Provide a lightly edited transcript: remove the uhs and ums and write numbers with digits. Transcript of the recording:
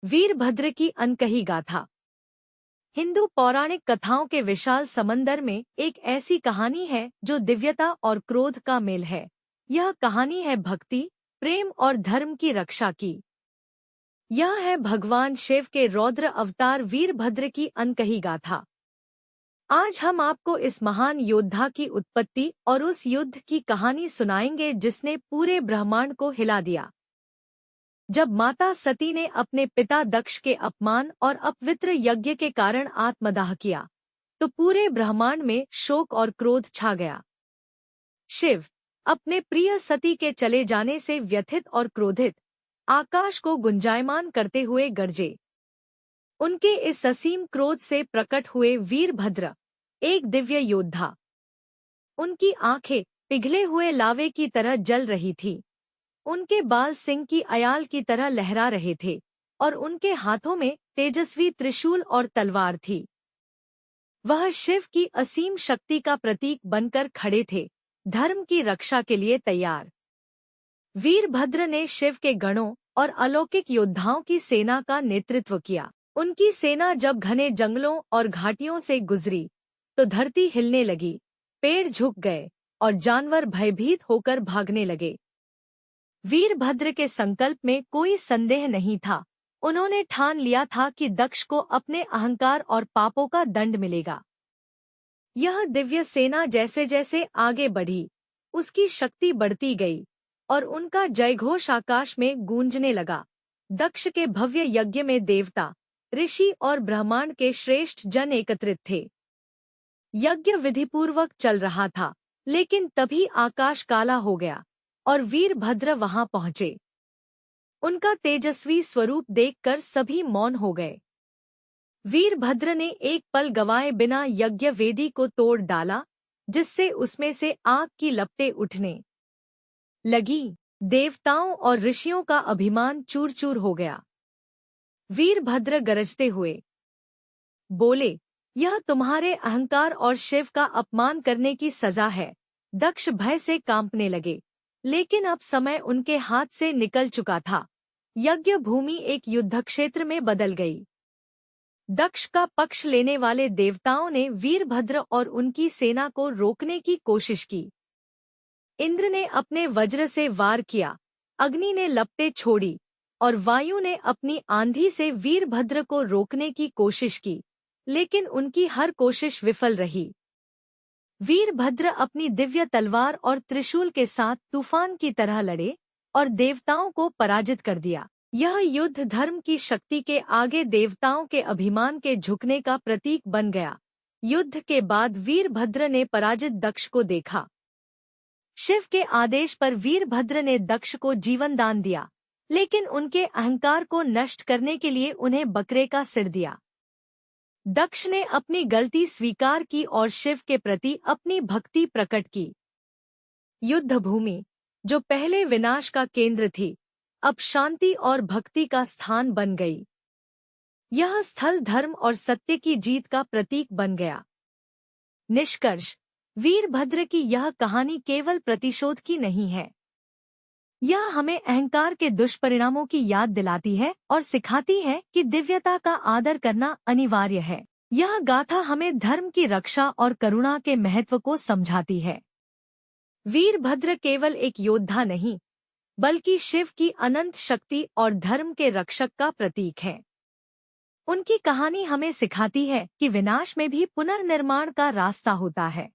वीरभद्र की अनकही गाथा। हिंदू पौराणिक कथाओं के विशाल समंदर में एक ऐसी कहानी है जो दिव्यता और क्रोध का मेल है। यह कहानी है भक्ति, प्रेम और धर्म की रक्षा की। यह है भगवान शिव के रौद्र अवतार वीरभद्र की अनकही गाथा। आज हम आपको इस महान योद्धा की उत्पत्ति और उस युद्ध की कहानी सुनाएंगे जिसने पूरे ब्रह्मांड को हिला दिया। जब माता सती ने अपने पिता दक्ष के अपमान और अपवित्र यज्ञ के कारण आत्मदाह किया, तो पूरे ब्रह्मांड में शोक और क्रोध छा गया। शिव अपने प्रिय सती के चले जाने से व्यथित और क्रोधित आकाश को गुंजायमान करते हुए गरजे। उनके इस असीम क्रोध से प्रकट हुए वीरभद्र एक दिव्य योद्धा। उनकी आंखें पिघले हुए लावे की तरह जल रही थी, उनके बाल सिंह की अयाल की तरह लहरा रहे थे और उनके हाथों में तेजस्वी त्रिशूल और तलवार थी। वह शिव की असीम शक्ति का प्रतीक बनकर खड़े थे, धर्म की रक्षा के लिए तैयार। वीरभद्र ने शिव के गणों और अलौकिक योद्धाओं की सेना का नेतृत्व किया। उनकी सेना जब घने जंगलों और घाटियों से गुजरी तो धरती हिलने लगी, पेड़ झुक गए और जानवर भयभीत होकर भागने लगे। वीरभद्र के संकल्प में कोई संदेह नहीं था। उन्होंने ठान लिया था कि दक्ष को अपने अहंकार और पापों का दंड मिलेगा। यह दिव्य सेना जैसे जैसे आगे बढ़ी, उसकी शक्ति बढ़ती गई और उनका जयघोष आकाश में गूंजने लगा। दक्ष के भव्य यज्ञ में देवता, ऋषि और ब्रह्मांड के श्रेष्ठ जन एकत्रित थे। यज्ञ विधिपूर्वक चल रहा था, लेकिन तभी आकाश काला हो गया और वीरभद्र वहां पहुंचे। उनका तेजस्वी स्वरूप देखकर सभी मौन हो गए। वीरभद्र ने एक पल गवाए बिना यज्ञ वेदी को तोड़ डाला, जिससे उसमें से आग की लपटें उठने लगी। देवताओं और ऋषियों का अभिमान चूर चूर हो गया। वीरभद्र गरजते हुए बोले, यह तुम्हारे अहंकार और शिव का अपमान करने की सजा है। दक्ष भय से कांपने लगे, लेकिन अब समय उनके हाथ से निकल चुका था। यज्ञ भूमि एक युद्धक्षेत्र में बदल गई। दक्ष का पक्ष लेने वाले देवताओं ने वीरभद्र और उनकी सेना को रोकने की कोशिश की। इंद्र ने अपने वज्र से वार किया, अग्नि ने लपटें छोड़ी और वायु ने अपनी आंधी से वीरभद्र को रोकने की कोशिश की, लेकिन उनकी हर कोशिश विफल रही। वीरभद्र अपनी दिव्य तलवार और त्रिशूल के साथ तूफान की तरह लड़े और देवताओं को पराजित कर दिया। यह युद्ध धर्म की शक्ति के आगे देवताओं के अभिमान के झुकने का प्रतीक बन गया। युद्ध के बाद वीरभद्र ने पराजित दक्ष को देखा। शिव के आदेश पर वीरभद्र ने दक्ष को जीवन दान दिया, लेकिन उनके अहंकार को नष्ट करने के लिए उन्हें बकरे का सिर दिया। दक्ष ने अपनी गलती स्वीकार की और शिव के प्रति अपनी भक्ति प्रकट की। युद्ध भूमि, जो पहले विनाश का केंद्र थी, अब शांति और भक्ति का स्थान बन गई। यह स्थल धर्म और सत्य की जीत का प्रतीक बन गया। निष्कर्ष, वीरभद्र की यह कहानी केवल प्रतिशोध की नहीं है। यह हमें अहंकार के दुष्परिणामों की याद दिलाती है और सिखाती है कि दिव्यता का आदर करना अनिवार्य है। यह गाथा हमें धर्म की रक्षा और करुणा के महत्व को समझाती है। वीरभद्र केवल एक योद्धा नहीं, बल्कि शिव की अनंत शक्ति और धर्म के रक्षक का प्रतीक है। उनकी कहानी हमें सिखाती है कि विनाश में भी पुनर्निर्माण का रास्ता होता है।